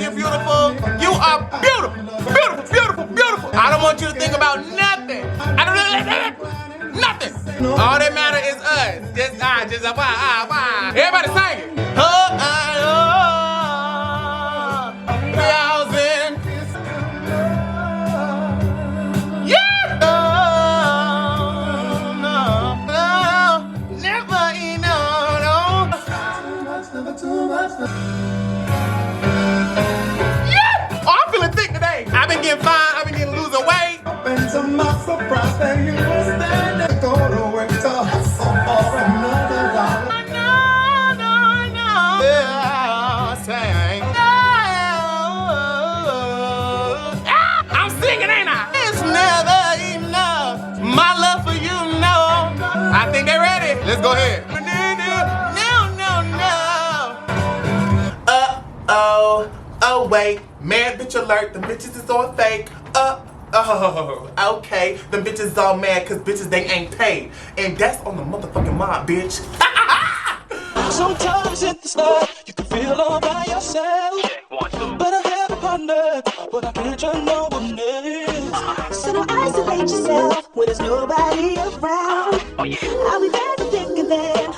you're beautiful. You are beautiful, beautiful, beautiful, beautiful. I don't want you to think about nothing. I don't nothing. All that matter is us. Just why. Everybody sing it. Thousand. Yeah. No. Never enough. Yeah. Oh, I'm feeling thick today. I've been getting fine. I've been getting losing weight. I'm singing, ain't I? It's never enough. My love for you, no. I think they're ready. Let's go ahead. No. Oh wait. Mad bitch alert. The bitches is all fake. Oh, okay. The bitches all mad cause bitches they ain't paid. And that's on the motherfucking mob, bitch. Sometimes at the start, you can feel all by yourself. But I have a partner, but I can't turn no one else. So don't isolate yourself when there's nobody around. I'll be there to think of them.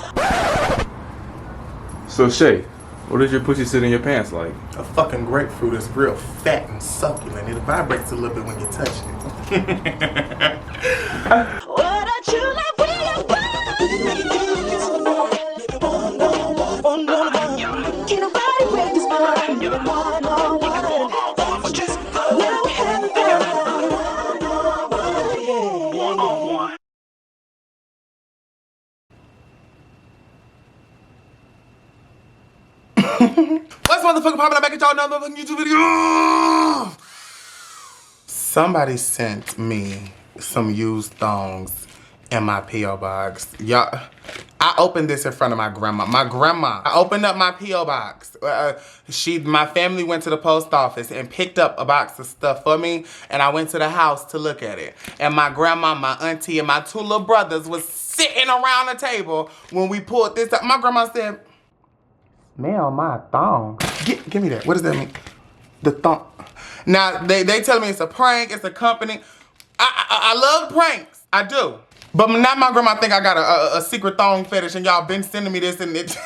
So Shay, what does your pussy sit in your pants like? A fucking grapefruit is real fat and succulent. It vibrates a little bit when you touch it. What a true love we are. Can't nobody break this bond. Just now we have a one-on-one. What's motherfucking poppin'? I'm back at y'all another motherfucking YouTube video. Somebody sent me some used thongs in my P.O. box. Y'all, I opened this in front of my grandma. I opened up my P.O. box. My family went to the post office and picked up a box of stuff for me, and I went to the house to look at it. And my grandma, my auntie, and my two little brothers was sitting around the table when we pulled this up. My grandma said, "Smell my thong." Give me that. What does that mean? The thong. Now, they tell me it's a prank, it's a company. I love pranks. I do. But now my grandma think I got a secret thong fetish and y'all been sending me this and it.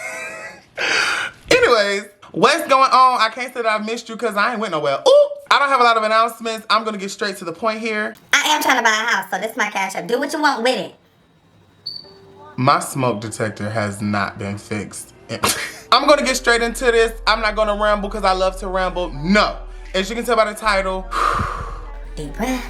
Anyways, what's going on? I can't say that I missed you because I ain't went nowhere. Ooh, I don't have a lot of announcements. I'm gonna get straight to the point here. I am trying to buy a house, so this is my cash app. Do what you want with it. My smoke detector has not been fixed. I'm gonna get straight into this. I'm not gonna ramble because I love to ramble. No. As you can tell by the title. Deep breath.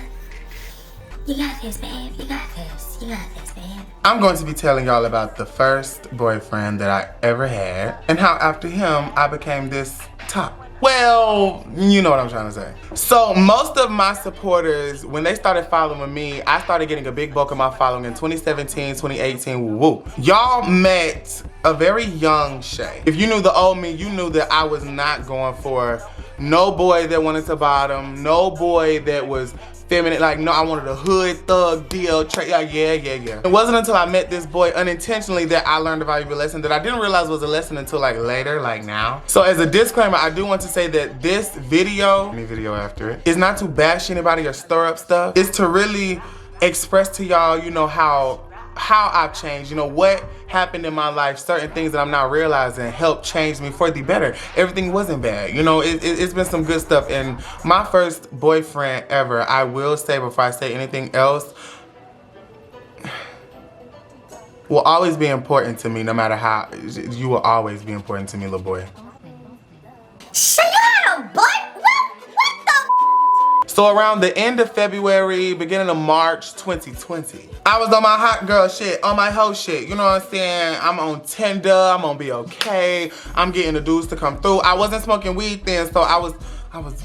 You got this, babe. You got this. You got this, babe. I'm going to be telling y'all about the first boyfriend that I ever had and how after him I became this top. Well, you know what I'm trying to say. So most of my supporters, when they started following me, I started getting a big bulk of my following in 2017, 2018, woo. Y'all met a very young Shay. If you knew the old me, you knew that I was not going for no boy that wanted to bottom, no boy that was feminine, like no, I wanted a hood thug deal, yeah. It wasn't until I met this boy unintentionally that I learned a valuable lesson that I didn't realize was a lesson until like later, like now. So as a disclaimer, I do want to say that this video, any video after it, is not to bash anybody or stir up stuff. It's to really express to y'all, you know, how I've changed, you know, what happened in my life, certain things that I'm not realizing helped change me for the better. Everything wasn't bad, you know, it's been some good stuff. And my first boyfriend ever, I will say before I say anything else, will always be important to me, no matter how, you will always be important to me, little boy. Shut up, boy! What the? So around the end of February, beginning of March 2020, I was on my hot girl shit, on my hoe shit, you know what I'm saying? I'm on Tinder, I'm gonna be okay. I'm getting the dudes to come through. I wasn't smoking weed then, so I was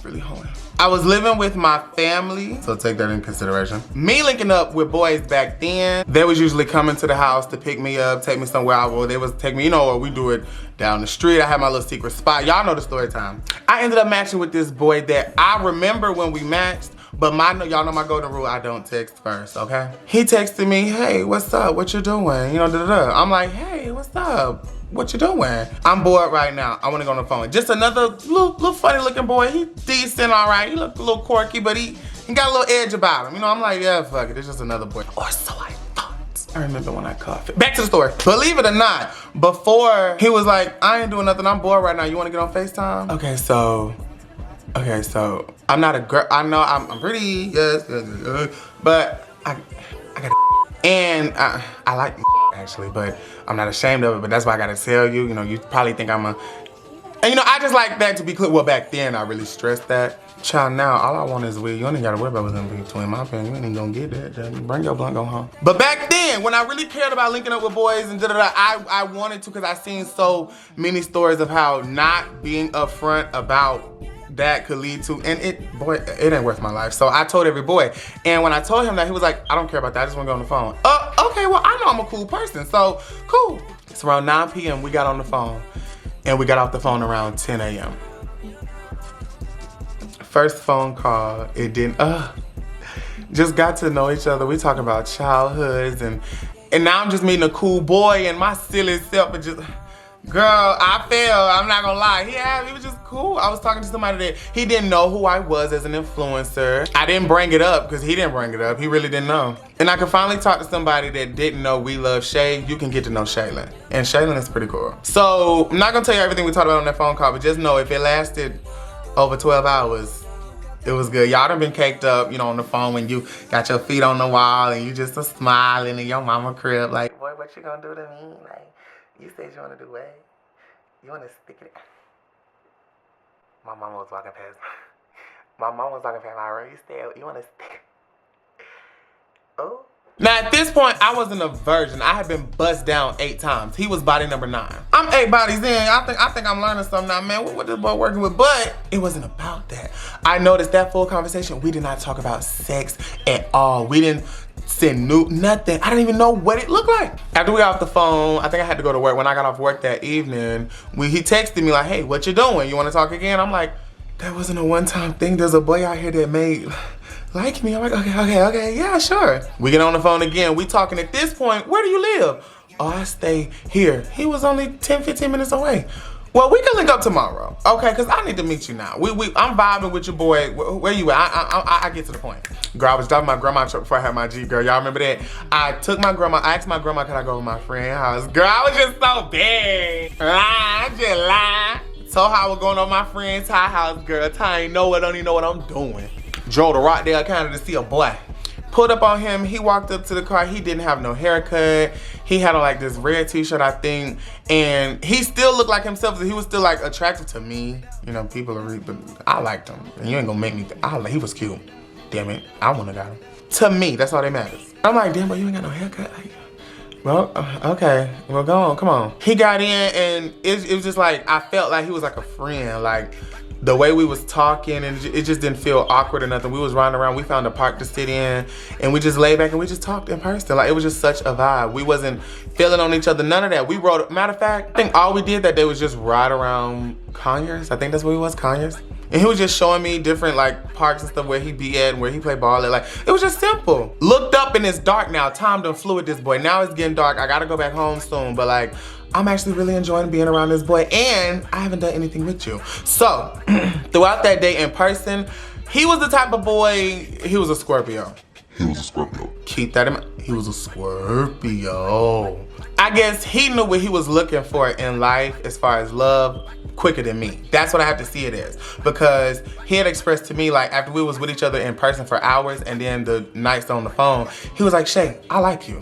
really hoeing. I was living with my family, so take that in consideration. Me linking up with boys back then, they was usually coming to the house to pick me up, take me somewhere they was take me, you know, or we do it down the street. I had my little secret spot. Y'all know the story time. I ended up matching with this boy that I remember when we matched, but y'all know my golden rule, I don't text first, okay? He texted me, "Hey, what's up? What you doing?" You know, I'm like, "Hey, what's up?" what you doing? I'm bored right now. I want to go on the phone. Just another little funny looking boy. He decent, all right. He look a little quirky, but he got a little edge about him. You know, I'm like, yeah, fuck it. It's just another boy. Or so I thought. I remember when I coughed. Back to the story. Believe it or not, before he was like, I ain't doing nothing. I'm bored right now. You want to get on FaceTime? Okay, so I'm not a girl. I know I'm pretty, yes, but I got and I like actually, but I'm not ashamed of it. But that's why I gotta tell you. You know, you probably think I'm a, and you know, I just like that to be clear. Well, back then I really stressed that. Child, now all I want is weed. You ain't gotta worry about what's in between my opinion. You ain't even gonna get that. Bring your blunt, go home. But back then, when I really cared about linking up with boys and I wanted to, because I seen so many stories of how not being upfront about that could lead to, and it ain't worth my life. So I told every boy, and when I told him that, he was like, I don't care about that, I just wanna go on the phone. Okay, well, I know I'm a cool person, so cool. It's around 9 p.m. we got on the phone, and we got off the phone around 10 a.m. First phone call, it didn't, just got to know each other. We talking about childhoods, and now I'm just meeting a cool boy, and my silly self is just, girl, I failed, I'm not gonna lie. He was just cool. I was talking to somebody that he didn't know who I was as an influencer. I didn't bring it up because he didn't bring it up. He really didn't know. And I could finally talk to somebody that didn't know Weluvche. You can get to know Shaylin. And Shaylin is pretty cool. So I'm not gonna tell you everything we talked about on that phone call, but just know if it lasted over 12 hours, it was good. Y'all done been caked up, you know, on the phone when you got your feet on the wall and you just a smiling in your mama crib like, boy, what you gonna do to me? Like, you said you wanna do what? You wanna stick it? My mama was walking past. My mama was walking past my room. You wanna stick? Oh. Now at this point, I wasn't a virgin. I had been bussed down 8 times. He was body number 9. I'm 8 bodies in. I think I'm learning something now, man. What this boy working with? But it wasn't about that. I noticed that full conversation, we did not talk about sex at all. We didn't send nothing. I didn't even know what it looked like. After we got off the phone, I think I had to go to work. When I got off work that evening, he texted me like, hey, what you doing? You wanna talk again? I'm like, that wasn't a one-time thing. There's a boy out here that made like me. I'm like, okay, yeah, sure. We get on the phone again. We talking at this point, where do you live? Oh, I stay here. He was only 10, 15 minutes away. Well, we can link up tomorrow, okay? Because I need to meet you now. I'm vibing with your boy. Where you at? I get to the point. Girl, I was driving my grandma truck before I had my Jeep, girl. Y'all remember that? I asked my grandma, could I go to my friend's house? Girl, I was just so big. I just lied. Told her I was going to my friend's house, girl. Ty ain't know it, don't even know what I'm doing. Drove to Rockdale County to see a boy. Pulled up on him, he walked up to the car, he didn't have no haircut. He had on like this red t-shirt, I think, and he still looked like himself, so he was still like attractive to me. You know, people are, but I liked him. And you ain't gonna make me, he was cute. Damn it, I wanna got him. To me, that's all that matters. I'm like, damn, but you ain't got no haircut. Like, well, okay, well, go on, come on. He got in and it was just like, I felt like he was like a friend. Like, the way we was talking, and it just didn't feel awkward or nothing. We was riding around, we found a park to sit in, and we just laid back and we just talked in person. Like, it was just such a vibe. We wasn't feeling on each other, none of that. We rode, matter of fact, I think all we did that day was just ride around Conyers. I think that's what it was, Conyers. And he was just showing me different like parks and stuff where he be at and where he play ball at. Like, it was just simple. Looked up and it's dark now. Time done flew with this boy. Now it's getting dark. I gotta go back home soon, but like, I'm actually really enjoying being around this boy, and I haven't done anything with you. So, throughout that day in person, he was the type of boy, he was a Scorpio. Keep that in mind. He was a Scorpio. I guess he knew what he was looking for in life as far as love quicker than me. That's what I have to see it as. Because he had expressed to me, like, after we was with each other in person for hours and then the nights on the phone, he was like, Shay, I like you.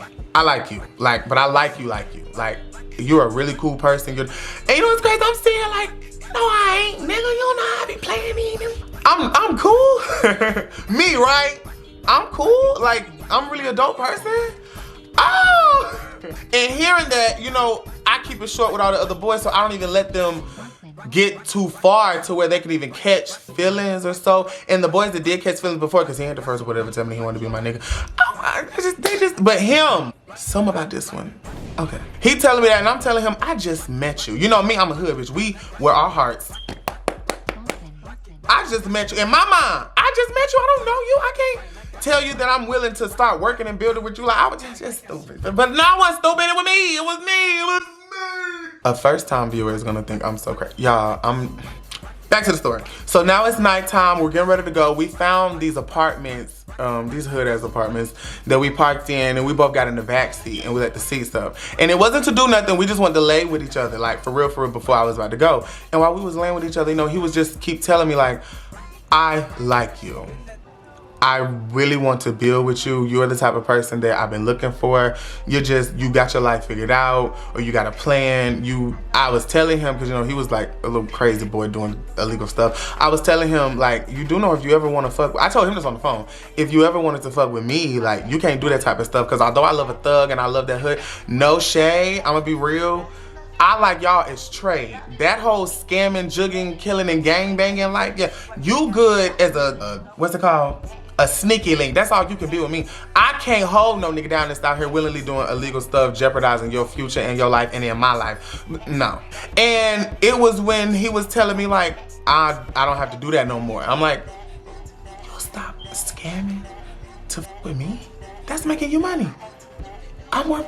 Like, but I like you. Like, you're a really cool person. And you know what's crazy? I'm saying like, no, I ain't, nigga. You don't know how I be playing me. I'm cool. Me, right? I'm cool. Like, I'm really a dope person. Oh! And hearing that, you know, I keep it short with all the other boys, so I don't even let them get too far to where they could even catch feelings or so. And the boys that did catch feelings before, because he ain't the first one to ever tell me he wanted to be my nigga. But him, something about this one. Okay. He telling me that, and I'm telling him, I just met you. You know me, I'm a hood bitch. We wear our hearts. I just met you. In my mind, I just met you. I don't know you. I can't tell you that I'm willing to start working and building with you. Like, I was just stupid. But no one stupid. It was me. It was me. A first-time viewer is gonna think I'm so crazy. Y'all, back to the story. So now it's nighttime, we're getting ready to go. We found these apartments, these hood-ass apartments that we parked in, and we both got in the back seat and we let the seats up. And it wasn't to do nothing, we just wanted to lay with each other, like for real, before I was about to go. And while we was laying with each other, you know, he was just keep telling me like, I like you. I really want to build with you. You're the type of person that I've been looking for. You got your life figured out, or you got a plan. I was telling him, because you know, he was like a little crazy boy doing illegal stuff. I was telling him like, you do know if you ever want to fuck, I told him this on the phone. If you ever wanted to fuck with me, like you can't do that type of stuff, because although I love a thug and I love that hood, no shade, I'm gonna be real. I like y'all as trade. That whole scamming, jugging, killing, and gang banging, like, yeah, you good as what's it called? A sneaky link. That's all you can be with me. I can't hold no nigga down that's out here willingly doing illegal stuff, jeopardizing your future and your life and in my life. No. And it was when he was telling me like, I don't have to do that no more. I'm like, you'll stop scamming to f with me? That's making you money. I'm worth.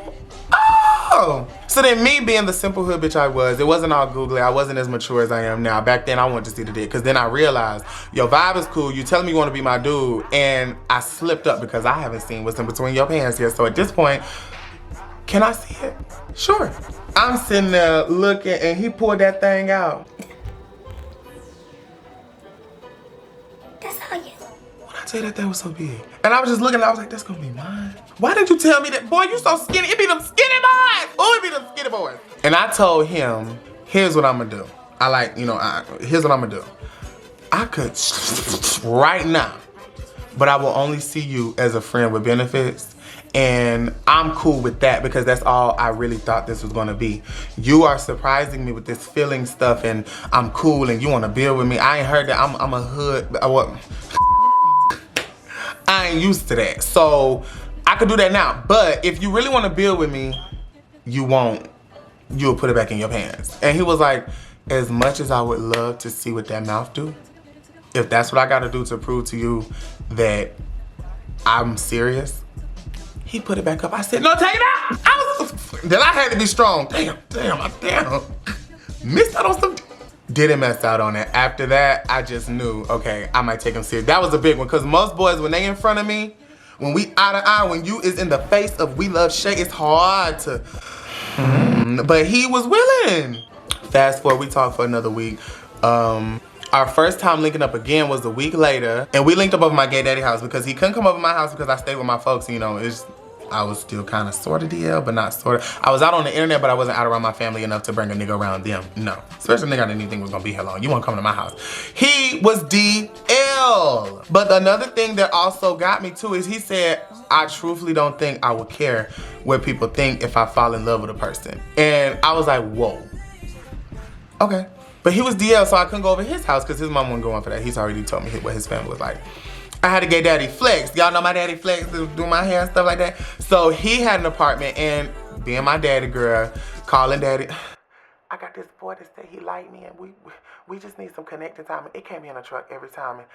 Oh! So then me being the simple hood bitch I was, it wasn't all googly, I wasn't as mature as I am now. Back then I wanted to see the dick, because then I realized, your vibe is cool, you telling me you want to be my dude, and I slipped up because I haven't seen what's in between your pants yet. So at this point, can I see it? Sure. I'm sitting there looking and he pulled that thing out. That's all you. When I tell you that thing was so big. And I was just looking, I was like, that's gonna be mine. Why did you tell me that? Boy, you so skinny. It be them skinny boys. Oh, it be them skinny boys. And I told him, here's what I'm gonna do. Here's what I'm gonna do. I could right now, but I will only see you as a friend with benefits. And I'm cool with that, because that's all I really thought this was gonna be. You are surprising me with this feeling stuff, and I'm cool and you wanna build with me. I ain't heard that. I'm a hood. I ain't used to that. So I could do that now. But if you really want to build with me, you'll put it back in your pants. And he was like, as much as I would love to see what that mouth do, if that's what I got to do to prove to you that I'm serious, he put it back up. I said, no, take it out. Then I had to be strong. Damn. Missed out on some. Didn't mess out on it. After that, I just knew, okay, I might take him serious. That was a big one, because most boys, when they in front of me, when we eye to eye, when you is in the face of Weluvche, it's hard to, but he was willing. Fast forward, we talked for another week. Our first time linking up again was a week later, and we linked up over my gay daddy house, because he couldn't come over my house because I stayed with my folks, you know, I was still kind of sort of DL, but not sort of. I was out on the internet, but I wasn't out around my family enough to bring a nigga around them. No. Especially a nigga I didn't even think was gonna be here long. You won't come to my house. He was DL. But another thing that also got me too is he said, I truthfully don't think I would care what people think if I fall in love with a person. And I was like, whoa. Okay. But he was DL, so I couldn't go over his house because his mom wouldn't go on for that. He's already told me what his family was like. I had a gay daddy Flex. Y'all know my daddy Flex, do my hair and stuff like that. So he had an apartment, and being my daddy girl, calling daddy, I got this boy that said he liked me, and we just need some connecting time. It can't be in a truck every time. And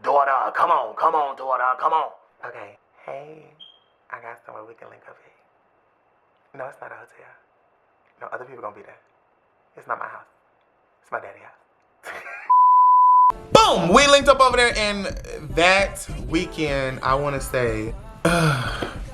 daughter, come on, daughter, come on. Okay, hey, I got somewhere we can link up at. No, it's not a hotel. No, other people gonna be there. It's not my house. It's my daddy's house. Boom! We linked up over there, and that weekend, I want to say,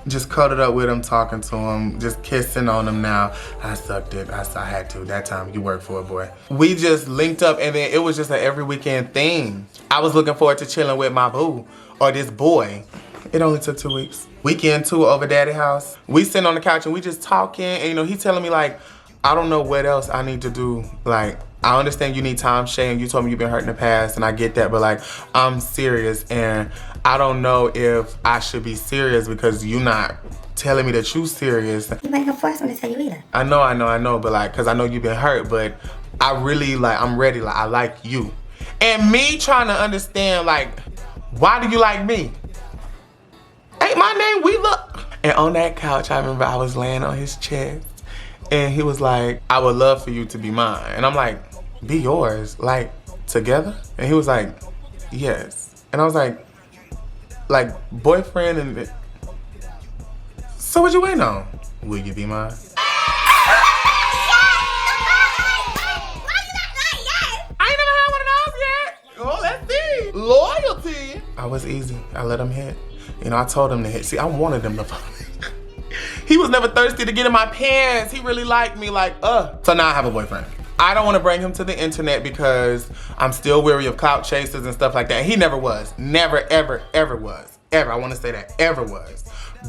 just cuddled up with him, talking to him, just kissing on him now. I sucked it. I had to. That time, you worked for it, boy. We just linked up, and then it was just an every weekend thing. I was looking forward to chilling with my boo, or this boy. It only took 2 weeks. Weekend 2 over daddy house. We sitting on the couch, and we just talking, and you know, he telling me like, I don't know what else I need to do. Like, I understand you need time, Shay, and you told me you've been hurt in the past, and I get that, but like, I'm serious, and I don't know if I should be serious because you not telling me that you serious. You ain't gonna force me to tell you either. I know, but like, cause I know you've been hurt, but I really like, I'm ready, like, I like you. And me trying to understand, like, why do you like me? Ain't my name Weluvche? And on that couch, I remember I was laying on his chest, and he was like, I would love for you to be mine. And I'm like, be yours, like, together? And he was like, yes. And I was like, boyfriend and... So what you waiting on? Will you be mine? was easy. I let him hit. You know, I told him to hit. See, I wanted him to He was never thirsty to get in my pants. He really liked me, like, So now I have a boyfriend. I don't want to bring him to the internet because I'm still weary of clout chasers and stuff like that. He never was. Never, ever, ever was. Ever. I want to say that. Ever was.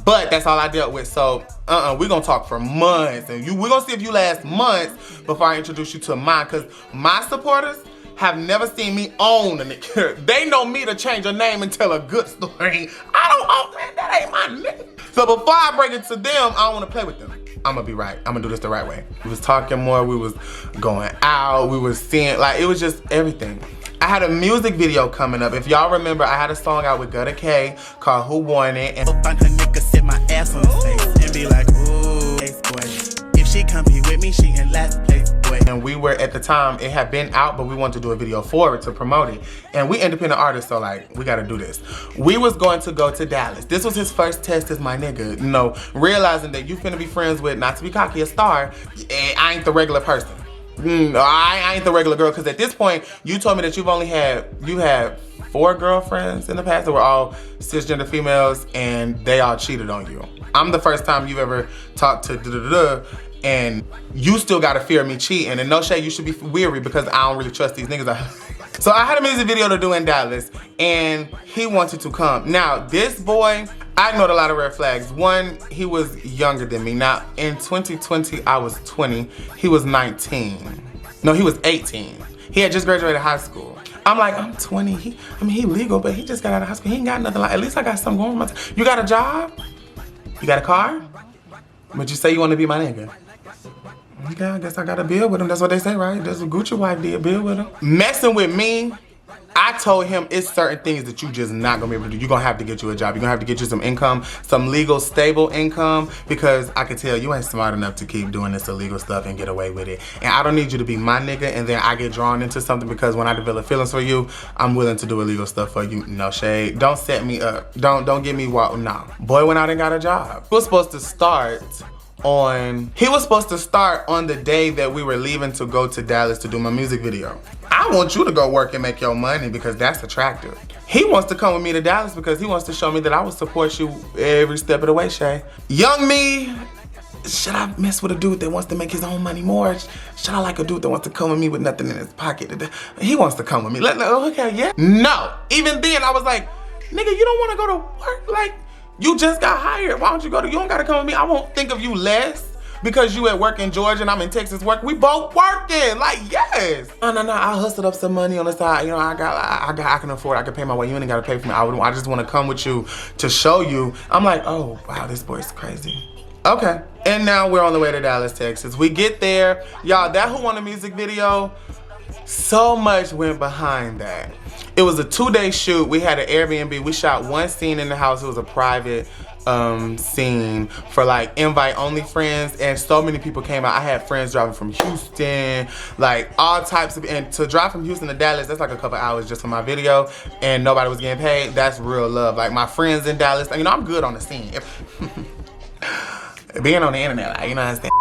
But that's all I dealt with. So, we're going to talk for months. And we're going to see if you last months before I introduce you to mine. Because my supporters have never seen me own a nigga. They know me to change a name and tell a good story. I don't own that. That ain't my nigga. So before I bring it to them, I don't want to play with them. I'm gonna be right. I'm gonna do this the right way. We was talking more, we was going out, we was seeing, like, it was just everything. I had a music video coming up. If y'all remember, I had a song out with Gutta K called Who Want It? And find her nigga, sit my ass on the face and be like, ooh, ace boy. If she compete with me, she in last place, boy. And we were, at the time, it had been out, but we wanted to do a video for it to promote it. And we independent artists, so like, we gotta do this. We was going to go to Dallas. This was his first test as my nigga. You know, realizing that you finna be friends with, not to be cocky, a star, and I ain't the regular person. I ain't the regular girl, because at this point, you told me that you had 4 girlfriends in the past that were all cisgender females, and they all cheated on you. I'm the first time you've ever talked to and you still got a fear of me cheating. And no shade, you should be weary because I don't really trust these niggas. So I had a music video to do in Dallas, and he wanted to come. Now, this boy, I ignored a lot of red flags. One, he was younger than me. Now, in 2020, I was 20. He was 19. No, he was 18. He had just graduated high school. I'm like, I'm 20. He legal, but he just got out of high school. He ain't got nothing. Like, at least I got something going on. You got a job? You got a car? But you say you want to be my nigga. Okay, I guess I gotta build with him. That's what they say, right? That's what Gucci wife did, build with him. Messing with me, I told him it's certain things that you just not gonna be able to do. You're gonna have to get you a job. You're gonna have to get you some income, some legal, stable income, because I can tell you ain't smart enough to keep doing this illegal stuff and get away with it. And I don't need you to be my nigga and then I get drawn into something, because when I develop feelings for you, I'm willing to do illegal stuff for you. No shade. Don't set me up. Don't get me wild. No. Boy went out and got a job. He was supposed to start on the day that we were leaving to go to Dallas to do my music video. I want you to go work and make your money because that's attractive. He wants to come with me to Dallas because he wants to show me that I will support you every step of the way, Shay. Young me, should I mess with a dude that wants to make his own money more? Should I like a dude that wants to come with me with nothing in his pocket? He wants to come with me. Okay, yeah. No. Even then, I was like, nigga, you don't want to go to work? Like, you just got hired. Why don't you go to, you don't gotta come with me. I won't think of you less because you at work in Georgia and I'm in Texas work. We both working, like, yes. No, I hustled up some money on the side. You know, I can afford, I can pay my way. You ain't gotta pay for me. I just wanna come with you to show you. I'm like, oh, wow, this boy's crazy. Okay, and now we're on the way to Dallas, Texas. We get there. Y'all, that Who Want a Music video, so much went behind that. It was a 2-day shoot. We had an Airbnb. We shot one scene in the house. It was a private scene for like invite only friends, and so many people came out. I had friends driving from Houston, like all types of, and to drive from Houston to Dallas, that's like a couple hours just for my video, and nobody was getting paid. That's real love. Like my friends in Dallas, you know, I'm good on the scene. Being on the internet, like, you know, I understand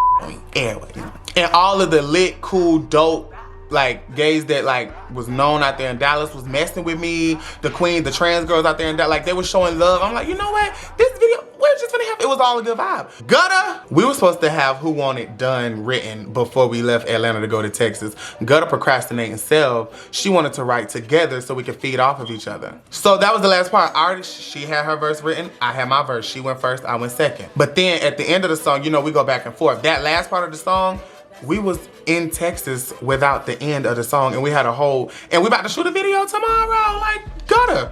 anyway. And all of the lit, cool, dope, like gays that like was known out there in Dallas was messing with me. The queen, the trans girls out there in Dallas, like they were showing love. I'm like, you know what? This video, we're just gonna have, it was all a good vibe. Gutta, we were supposed to have Who Want It done written before we left Atlanta to go to Texas. Gutta procrastinating self. She wanted to write together so we could feed off of each other. So that was the last part. She had her verse written, I had my verse. She went first, I went second. But then at the end of the song, you know, we go back and forth. That last part of the song, we was in Texas without the end of the song, and we had and we about to shoot a video tomorrow, like, Gutta.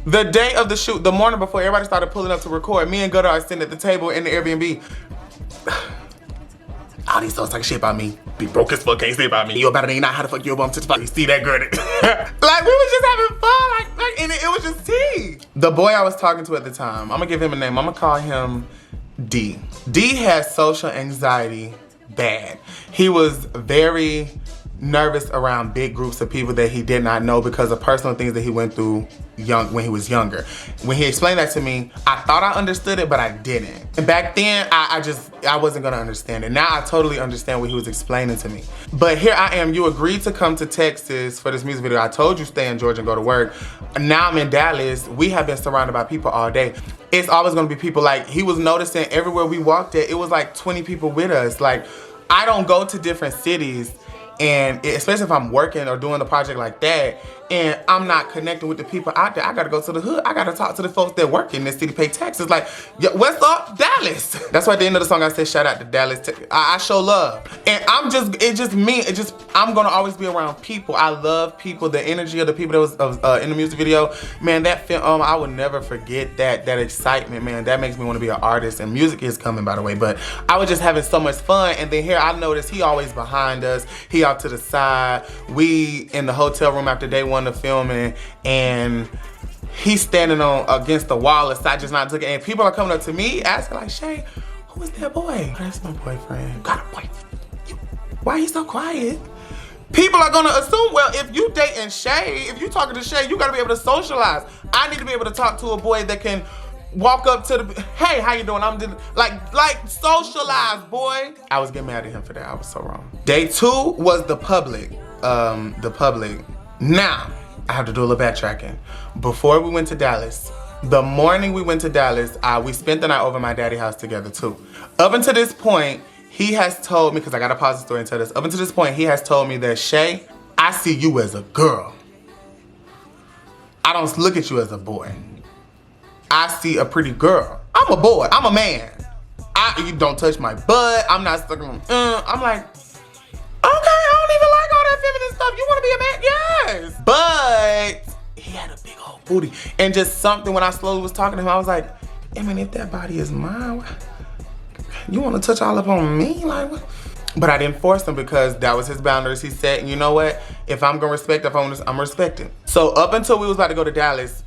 The day of the shoot, the morning before everybody started pulling up to record, me and Gutta are sitting at the table in the Airbnb. All these songs talking shit about me. Be broke as fuck, can't say about me. You better than not, how the fuck you bum to the fuck? You see that girl? Like, we was just having fun, like, and it was just tea. The boy I was talking to at the time, I'm gonna give him a name. I'm gonna call him D. D has social anxiety bad. He was very nervous around big groups of people that he did not know because of personal things that he went through when he was younger. When he explained that to me, I thought I understood it, but I didn't. And back then, I wasn't gonna understand it. Now I totally understand what he was explaining to me. But here I am, you agreed to come to Texas for this music video. I told you stay in Georgia and go to work. Now I'm in Dallas. We have been surrounded by people all day. It's always gonna be people. Like, he was noticing everywhere we walked at, it was like 20 people with us. Like, I don't go to different cities, and especially if I'm working or doing a project like that, and I'm not connecting with the people out there, I gotta go to the hood. I gotta talk to the folks that work in this city, pay taxes. Like, yo, what's up, Dallas? That's why at the end of the song I said, shout out to Dallas. I show love. And I'm gonna always be around people. I love people, the energy of the people that was in the music video. Man, that film, I will never forget that excitement, man. That makes me wanna be an artist, and music is coming, by the way. But I was just having so much fun, and then here I noticed he always behind us. He out to the side. We in the hotel room after day one of filming, and he's standing against the wall aside, just not looking. And people are coming up to me asking like, Shay, who is that boy? That's my boyfriend. Got a boyfriend. Why he so quiet? People are gonna assume, well, if you dating Shay, if you talking to Shay, you gotta be able to socialize. I need to be able to talk to a boy that can walk up to the, hey, how you doing? I'm just, like socialize, boy. I was getting mad at him for that. I was so wrong. Day 2 was the public. Now, I have to do a little backtracking. Before we went to Dallas, the morning we went to Dallas, we spent the night over at my daddy's house together too. Up until this point, he has told me, because I gotta pause the story and tell this. Up until this point, he has told me that, Shay, I see you as a girl. I don't look at you as a boy. I see a pretty girl. I'm a boy, I'm a man. You don't touch my butt, I'm not stuck on, I'm like, okay, I don't even like all that feminine stuff. You wanna be a man? Yes. But he had a big old booty. And just something, when I slowly was talking to him, I was like, I mean, if that body is mine, you wanna touch all up on me? Like, what? But I didn't force him because that was his boundaries. He said, and you know what? If I'm gonna respect, I'm respecting. So up until we was about to go to Dallas,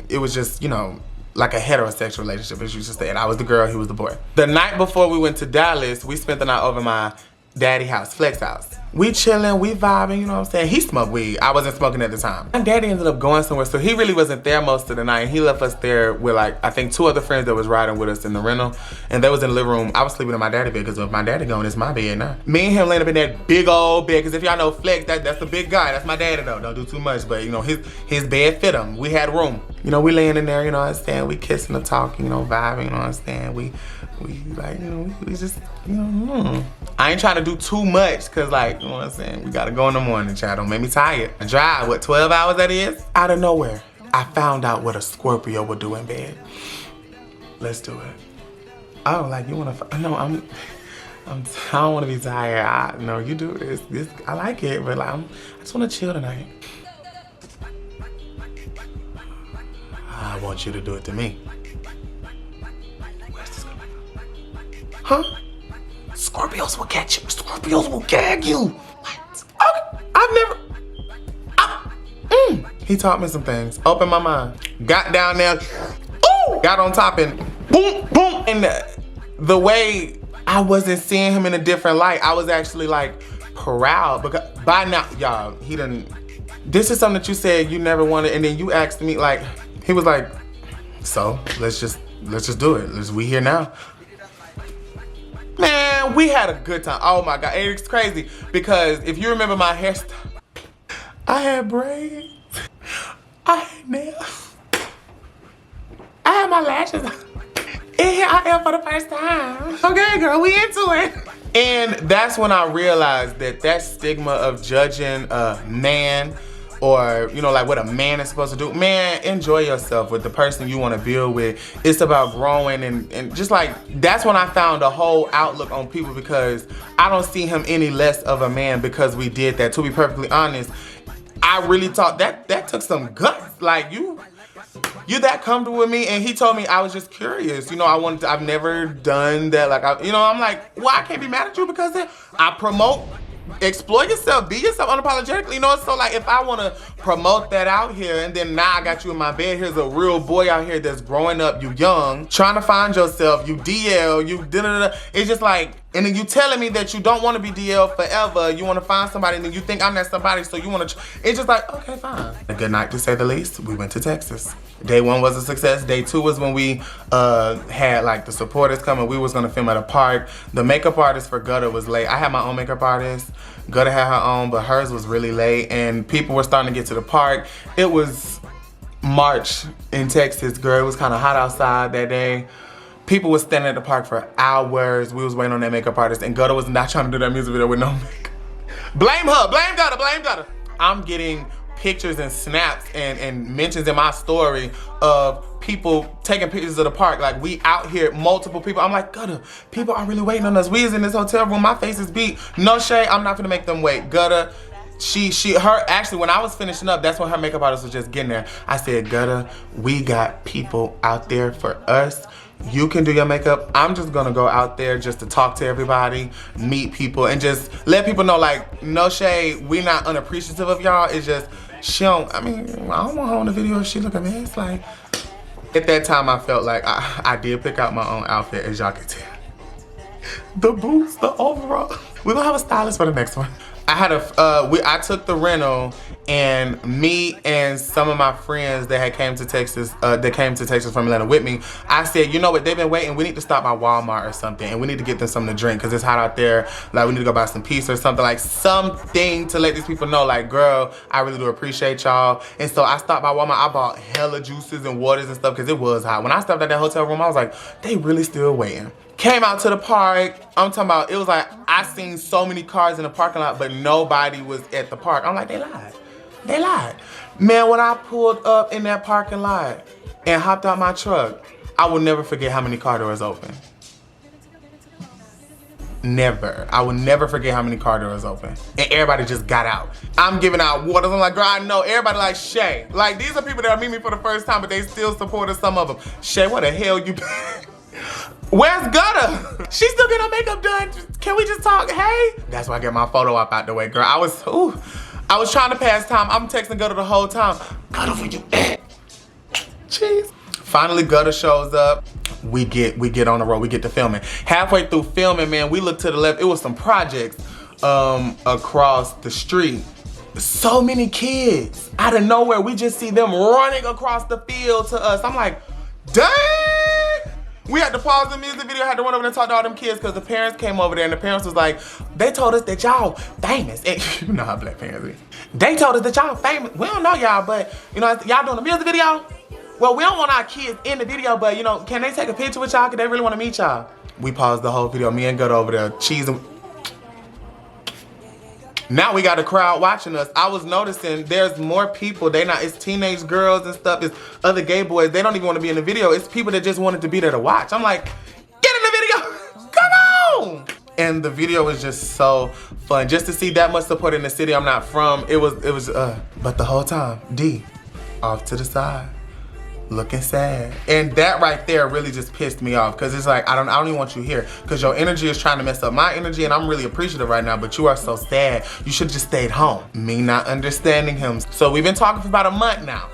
it was just, you know, like a heterosexual relationship, as you just said. I was the girl, he was the boy. The night before we went to Dallas, we spent the night over my daddy house, Flex house. We chilling, we vibing, you know what I'm saying? He smoked weed, I wasn't smoking at the time. My daddy ended up going somewhere, so he really wasn't there most of the night. He left us there with like, I think 2 other friends that was riding with us in the rental, and they was in the living room. I was sleeping in my daddy bed, because if my daddy gone, it's my bed now. Me and him laying up in that big old bed, because if y'all know Flex, that's the big guy, that's my daddy though. Don't do too much, but you know, his bed fit him. We had room. You know, we laying in there, you know what I'm saying? We kissing and talking, you know, vibing, you know what I'm saying? We like, you know, we just, you know, I ain't trying to do too much, cause like, you know what I'm saying? We gotta go in the morning, child. Don't make me tired. I drive, what, 12 hours that is? Out of nowhere, I found out what a Scorpio would do in bed. Let's do it. Oh, like you wanna, no, I don't wanna be tired. No, you do this, I like it, but like, I just wanna chill tonight. I want you to do it to me. Where's this coming from? Huh? Scorpios will catch you. Scorpios will gag you. What? Okay. He taught me some things. Opened my mind. Got down there. Ooh! Got on top and boom, boom. And the way I wasn't seeing him in a different light, I was actually like proud, because by now, y'all, he done. This is something that you said you never wanted, and then you asked me like, he was like, so let's just do it. We here now. Man, we had a good time. Oh my God, it's crazy because if you remember my hairstyle, I had braids, I had nails, I had my lashes on. And here I am for the first time. Okay, girl, we into it. And that's when I realized that stigma of judging a man, or, you know, like what a man is supposed to do. Man, enjoy yourself with the person you want to build with. It's about growing and just like, that's when I found a whole outlook on people, because I don't see him any less of a man because we did that. To be perfectly honest, I really thought that took some guts. Like, you that comfortable with me, and he told me, I was just curious. You know, I've never done that. Like, I'm like, well, I can't be mad at you because I promote, explore yourself, be yourself unapologetically, you know? So like, if I wanna promote that out here, and then now I got you in my bed, here's a real boy out here that's growing up, you young, trying to find yourself, you DL, you da-da-da. It's just like, And then you telling me that you don't want to be DL forever. You want to find somebody and then you think I'm that somebody, so you want to, it's just like, okay, fine. A good night to say the least. We went to Texas. Day 1 was a success. Day 2 was when we had like the supporters coming. We was going to film at a park. The makeup artist for Gutter was late. I had my own makeup artist. Gutter had her own, but hers was really late. And people were starting to get to the park. It was March in Texas, girl. It was kind of hot outside that day. People was standing at the park for hours. We was waiting on that makeup artist, and Gutter was not trying to do that music video with no makeup. Blame her, blame Gutter, blame Gutter. I'm getting pictures and snaps and mentions in my story of people taking pictures of the park. Like, we out here, multiple people. I'm like, Gutter, people are really waiting on us. We is in this hotel room, my face is beat. No shade, I'm not gonna make them wait. Gutter, actually, when I was finishing up, that's when her makeup artist was just getting there. I said, Gutter, we got people out there for us. You can do your makeup. I'm just gonna go out there just to talk to everybody, meet people, and just let people know, like, no shade, we not unappreciative of y'all. It's just, she don't, I mean, I don't want her on the video if she look at me. It's like, at that time I felt like I did pick out my own outfit, as y'all can tell. The boots, the overall. We're gonna have a stylist for the next one. I had I took the rental, and me and some of my friends that came to Texas from Atlanta with me, I said, you know what, they've been waiting, we need to stop by Walmart or something, and we need to get them something to drink, because it's hot out there. Like, we need to go buy some pizza or something, like something to let these people know, like, girl, I really do appreciate y'all. And so I stopped by Walmart, I bought hella juices and waters and stuff, because it was hot. When I stopped at that hotel room, I was like, they really still waiting. Came out to the park. I'm talking about, it was like, I seen so many cars in the parking lot, but nobody was at the park. I'm like, they lied. They lied. Man, when I pulled up in that parking lot and hopped out my truck, I will never forget how many car doors open. Never. I will never forget how many car doors open. And everybody just got out. I'm giving out waters. I'm like, girl, I know. Everybody like, Shay. Like, these are people that meet me for the first time, but they still supported some of them. Shay, what the hell you Where's Gutter? She's still getting her makeup done. Can we just talk? Hey? That's why I get my photo op out the way, girl. I was trying to pass time. I'm texting Gutter the whole time. Gutter, where you at? Jeez. Finally, Gutter shows up. We get on the road. We get to filming. Halfway through filming, man, we look to the left. It was some projects across the street. So many kids. Out of nowhere, we just see them running across the field to us. I'm like, dang! We had to pause the music video, had to run over and talk to all them kids because the parents came over there and the parents was like, they told us that y'all famous. And you know how black parents be. They told us that y'all famous. We don't know y'all, but you know, y'all doing a music video? Well, we don't want our kids in the video, but you know, can they take a picture with y'all? Cause they really want to meet y'all. We paused the whole video. Me and Gutter over there cheesing. Now we got a crowd watching us. I was noticing there's more people. It's teenage girls and stuff. It's other gay boys. They don't even want to be in the video. It's people that just wanted to be there to watch. I'm like, get in the video. Come on. And the video was just so fun. Just to see that much support in the city I'm not from. It was, but the whole time, D, off to the side, looking sad. And that right there really just pissed me off because it's like, I don't even want you here because your energy is trying to mess up my energy and I'm really appreciative right now, but you are so sad. You should have just stayed home. Me not understanding him. So we've been talking for about a month now.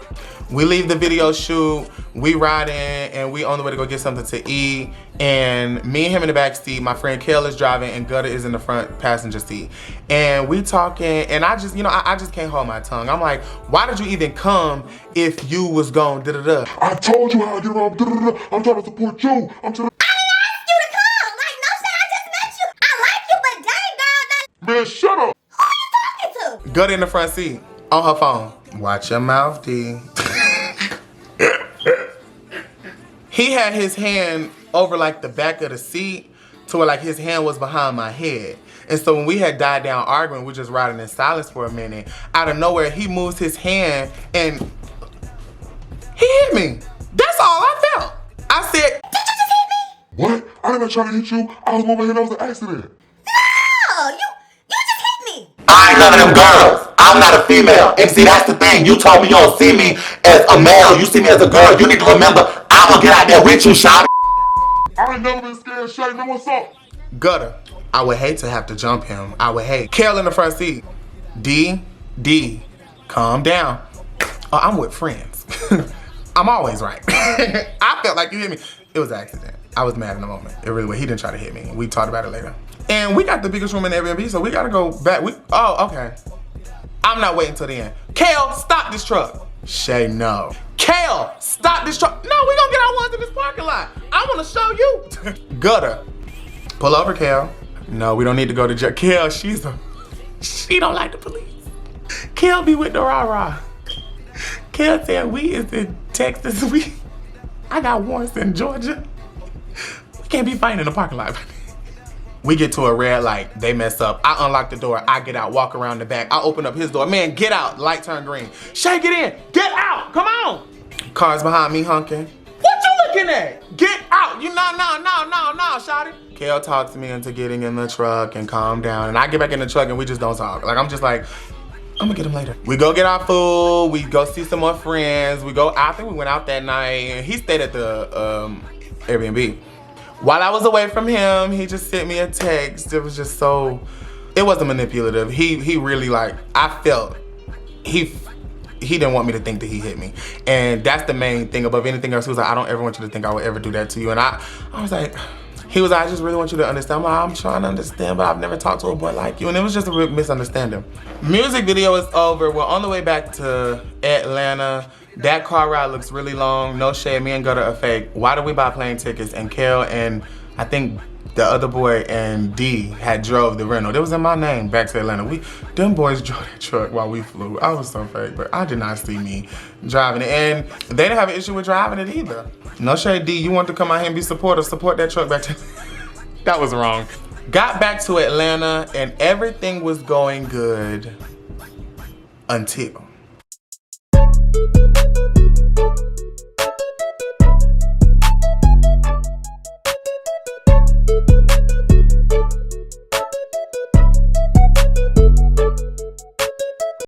We leave the video shoot, we ride in, and we on the way to go get something to eat. And me and him in the back seat, my friend Kale is driving, and Gutter is in the front passenger seat. And we talking, and I just, you know, I just can't hold my tongue. I'm like, why did you even come if you was gone, da-da-da? I told you how I get around, da-da-da. I'm trying to support you. I'm trying to... Man, shut up! Who are you talking to? Gutter in the front seat, on her phone. Watch your mouth, D. He had his hand over like the back of the seat to where like his hand was behind my head. And so when we had died down arguing, we were just riding in silence for a minute. Out of nowhere, he moves his hand and he hit me. That's all I felt. I said, did you just hit me? What? I didn't try to hit you. I was moving here, that was an accident. No, you just hit me. I ain't none of them girls. I'm not a female. And see, that's the thing. You told me you don't see me as a male. You see me as a girl. You need to remember, I'm gonna get out there with you, shawty. I ain't never been scared, Shay. Man, what's up? Gutter. I would hate to have to jump him. I would hate. Kale in the front seat. D, calm down. Oh, I'm with friends. I'm always right. I felt like you hit me. It was an accident. I was mad in the moment. It really was. He didn't try to hit me. We talked about it later. And we got the biggest room in the Airbnb, so we gotta go back. Oh, okay. I'm not waiting till the end. Kale, stop this truck. Shay, no. Kale, stop this truck. No, we gonna get our ones in this parking lot. I wanna show you. Gutter. Pull over, Kale. No, we don't need to go to jail. Kale, she don't like the police. Kale be with the rah-rah. Kale said we is in Texas. I got warrants in Georgia. We can't be fighting in the parking lot. We get to a red light, they mess up. I unlock the door, I get out, walk around the back. I open up his door, man, get out, light turn green. Shay, get in, get out, come on. Cars behind me honking. What you looking at? Get out, no, shawty. Kale talks me into getting in the truck and calm down. And I get back in the truck and we just don't talk. Like, I'm just like, I'm gonna get him later. We go get our food, we go see some more friends. I think we went out that night and he stayed at the Airbnb. While I was away from him, he just sent me a text. It was just so, it wasn't manipulative. He really like, I felt, he didn't want me to think that he hit me. And that's the main thing above anything else. He was like, I don't ever want you to think I would ever do that to you. And I was like, he was like, I just really want you to understand. I'm trying to understand, but I've never talked to a boy like you. And it was just a real misunderstanding. Music video is over. We're on the way back to Atlanta. That car ride looks really long. No shade, me and Gutter are fake. Why did we buy plane tickets? And Kale and I think the other boy and D had drove the rental. It was in my name back to Atlanta. Them boys drove that truck while we flew. I was so fake, but I did not see me driving it. And they didn't have an issue with driving it either. No shade, D, you want to come out here and be supportive, support that truck back to That was wrong. Got back to Atlanta and everything was going good until